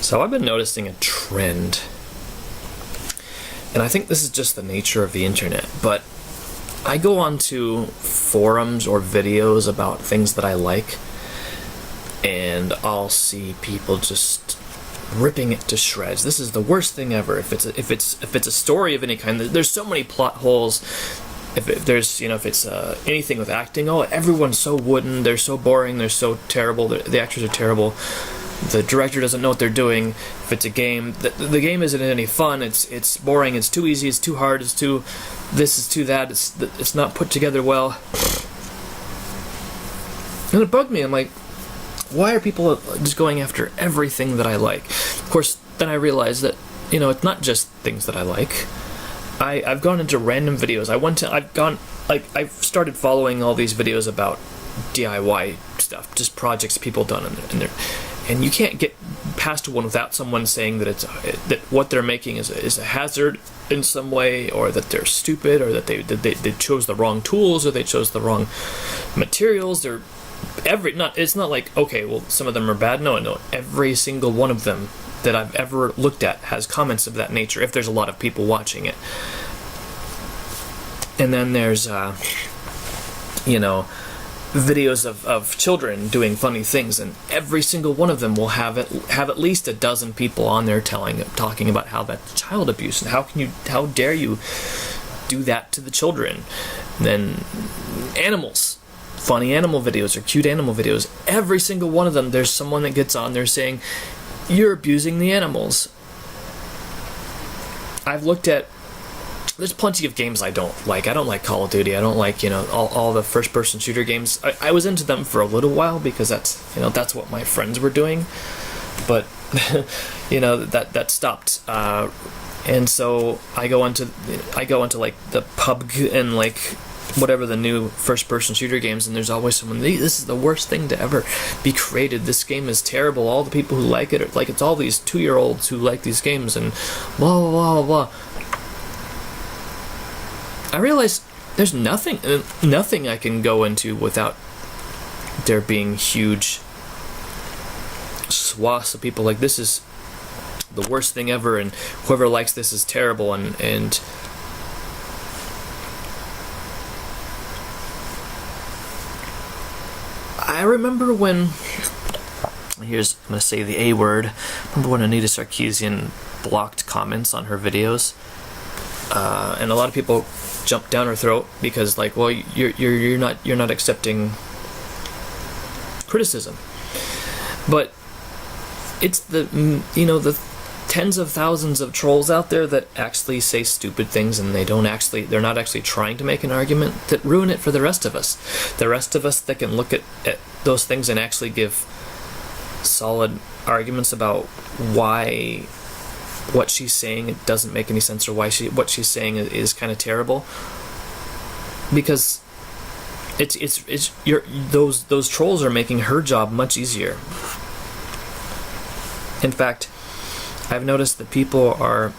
So I've been noticing a trend, and I think this is just the nature of the internet, but I go onto forums or videos about things that I like, and I'll see people just ripping it to shreds. This is the worst thing ever. If it's a story of any kind, there's so many plot holes. If it's anything with acting, everyone's so wooden, they're so boring, they're so terrible, the actors are terrible, the director doesn't know what they're doing. If it's a game, the game isn't any fun, it's boring, it's too easy, it's too hard, it's too this, is too that, it's not put together well. And it bugged me. I'm like, why are people just going after everything that I like? Of course, then I realized that, it's not just things that I like. I've gone into random videos. I've started following all these videos about DIY stuff, just projects people done in there, and you can't get past one without someone saying that that what they're making is a hazard in some way, or that they're stupid, or that they chose the wrong tools, or they chose the wrong materials, or it's not like, okay, well, some of them are bad. No, every single one of them that I've ever looked at has comments of that nature, if there's a lot of people watching it. And then there's videos of children doing funny things, and every single one of them will have at least a dozen people on there talking about how that's child abuse, and how dare you do that to the children. And then animals, funny animal videos or cute animal videos, every single one of them, there's someone that gets on there saying, you're abusing the animals. I've looked at, there's plenty of games I don't like. I don't like Call of Duty. I don't like, all the first-person shooter games. I was into them for a little while because that's what my friends were doing. But, that stopped. And so I go into like the PUBG and like whatever the new first-person shooter games, and there's always someone, this is the worst thing to ever be created. This game is terrible. All the people who like it, it's all these 2-year-olds who like these games, and blah, blah, blah, blah. I realize there's nothing I can go into without there being huge swaths of people like, this is the worst thing ever, and whoever likes this is terrible, and I remember when, I'm going to say the A word, I remember when Anita Sarkeesian blocked comments on her videos, and a lot of people jumped down her throat because, like, well, you're not accepting criticism. But it's the tens of thousands of trolls out there that actually say stupid things, and they're not actually trying to make an argument, that ruin it for the rest of us. The rest of us that can look at those things and actually give solid arguments about why what she's saying doesn't make any sense, or why what she's saying is kind of terrible. Because those trolls are making her job much easier. In fact, I've noticed that people are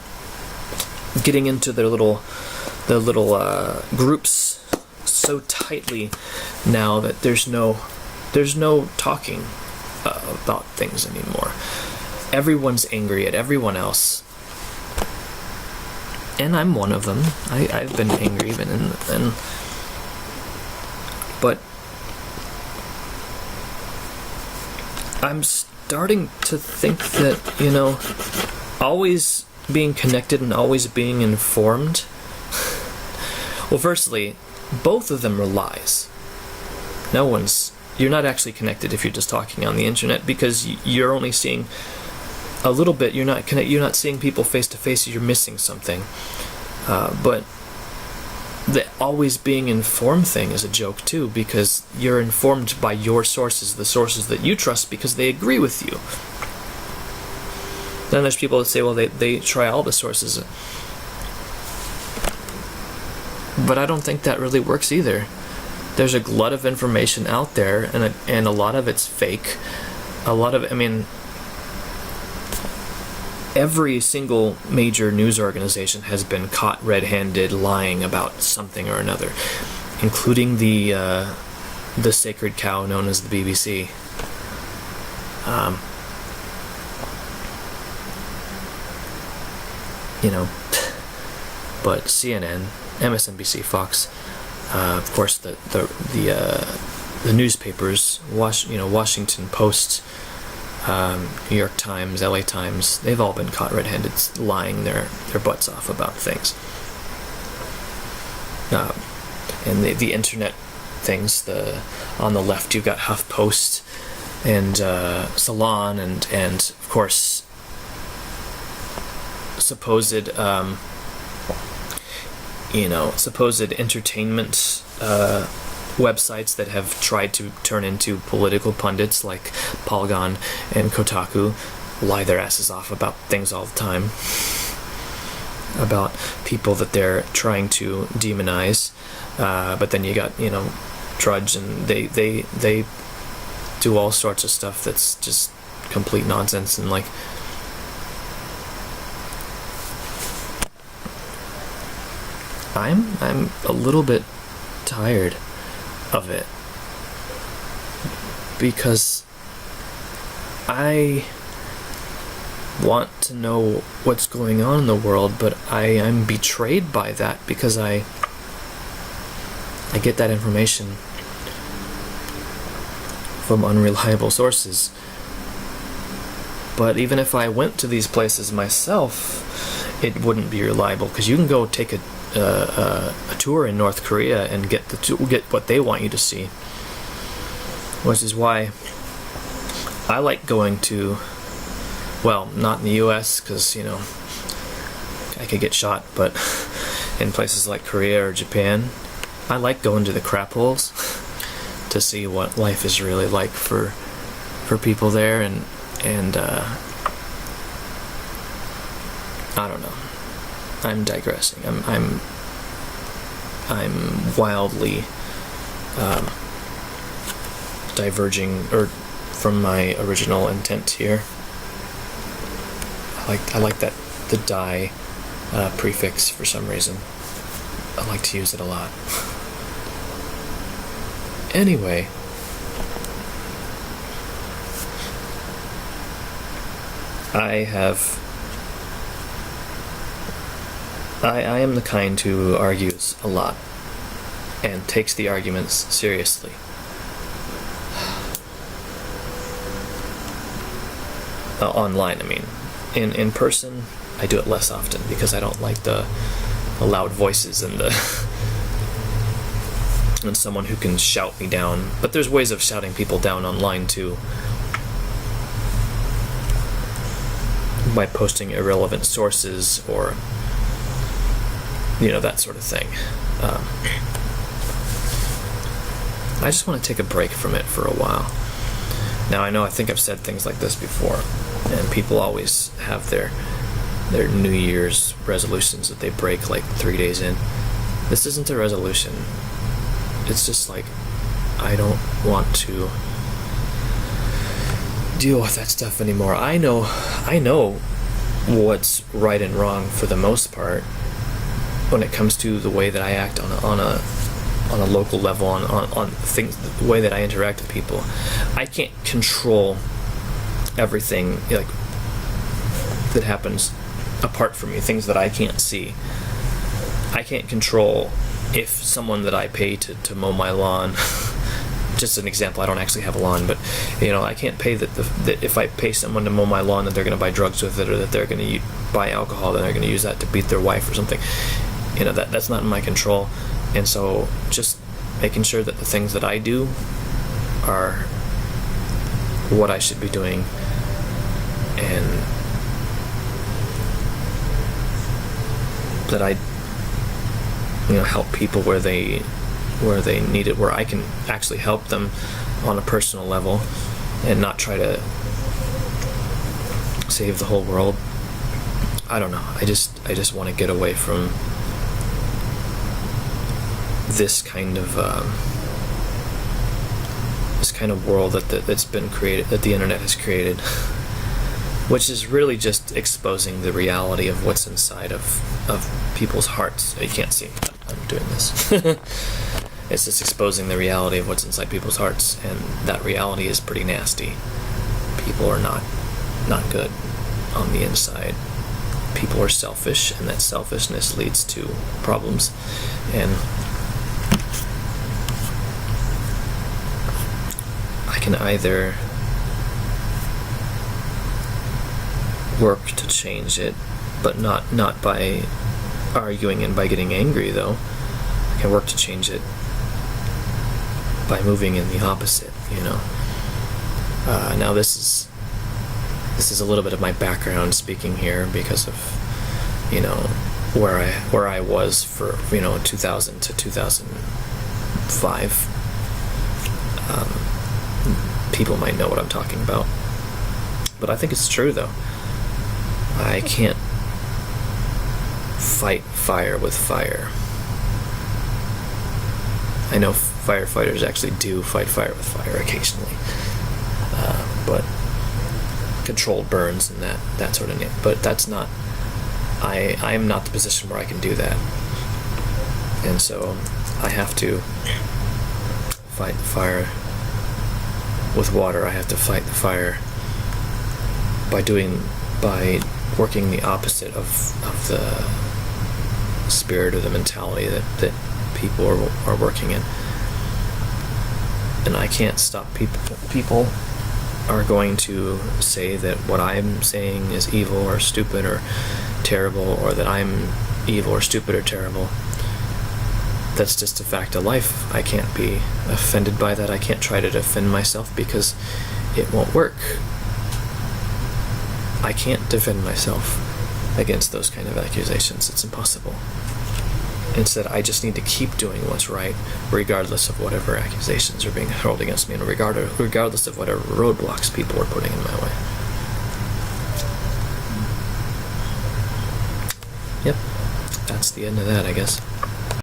getting into their little groups so tightly now that there's no talking about things anymore. Everyone's angry at everyone else, and I'm one of them. I've been angry even, but I'm starting to think that, always being connected and always being informed, well, firstly, both of them are lies. You're not actually connected if you're just talking on the internet, because you're only seeing a little bit. You're not seeing people face to face. You're missing something. But the always being informed thing is a joke too, because you're informed by your sources, the sources that you trust, because they agree with you. Then there's people that say, well, they try all the sources. But I don't think that really works either. There's a glut of information out there, and a lot of it's fake. Every single major news organization has been caught red-handed lying about something or another, including the sacred cow known as the BBC. you know, but CNN, MSNBC, Fox, of course the newspapers, Washington Post, New York Times, LA Times, they've all been caught red-handed lying their butts off about things. And the internet things, on the left you've got HuffPost and Salon and of course supposed entertainment websites that have tried to turn into political pundits, like Polygon and Kotaku, lie their asses off about things all the time, about people that they're trying to demonize, but then you got Drudge, and they do all sorts of stuff that's just complete nonsense. And like, I'm a little bit tired of it, because I want to know what's going on in the world, but I'm betrayed by that, because I get that information from unreliable sources. But even if I went to these places myself, it wouldn't be reliable, because you can go take a tour in North Korea and get what they want you to see, which is why I like going to, well, not in the US, because I could get shot, but in places like Korea or Japan, I like going to the crap holes to see what life is really like for people there, and I don't know. I'm digressing. I'm wildly diverging from my original intent here. I like that the die prefix for some reason. I like to use it a lot. Anyway, I am the kind who argues a lot and takes the arguments seriously. Online, I mean. In person, I do it less often, because I don't like the loud voices and someone who can shout me down. But there's ways of shouting people down online too, by posting irrelevant sources or that sort of thing. I just want to take a break from it for a while. Now, I think I've said things like this before, and people always have their New Year's resolutions that they break like 3 days in. This isn't a resolution. It's just like, I don't want to deal with that stuff anymore. I know what's right and wrong for the most part when it comes to the way that I act on a local level, on things, the way that I interact with people. I can't control everything like that happens apart from me, things that I can't see. I can't control if someone that I pay to mow my lawn, just an example, I don't actually have a lawn, but I can't pay that if I pay someone to mow my lawn, that they're going to buy drugs with it, or that they're going to buy alcohol, then they're going to use that to beat their wife or something. That's not in my control. And so just making sure that the things that I do are what I should be doing, and that I help people where they need it, where I can actually help them on a personal level, and not try to save the whole world. I don't know. I just want to get away from this kind of world that's been created, that the internet has created, which is really just exposing the reality of what's inside of people's hearts. You can't see I'm doing this. It's just exposing the reality of what's inside people's hearts, and that reality is pretty nasty. People are not good on the inside. people are selfish, and that selfishness leads to problems. And I can either work to change it, but not by arguing and by getting angry, though. I can work to change it by moving in the opposite, you know. Now this is a little bit of my background speaking here, because of, you know, where I was for, you know, 2000 to 2005. People might know what I'm talking about, but I think it's true, though. I can't fight fire with fire. I know firefighters actually do fight fire with fire occasionally, but controlled burns and that sort of thing. But that's not. I am not the position where I can do that, and so I have to fight the fire with water. I have to fight the fire by working the opposite of the spirit or the mentality that people are working in. And I can't stop people. People are going to say that what I'm saying is evil or stupid or terrible, or that I'm evil or stupid or terrible. That's just a fact of life. I can't be offended by that. I can't try to defend myself, because it won't work. I can't defend myself against those kind of accusations. It's impossible. Instead, I just need to keep doing what's right, regardless of whatever accusations are being hurled against me, and regardless of whatever roadblocks people are putting in my way. Yep, that's the end of that, I guess.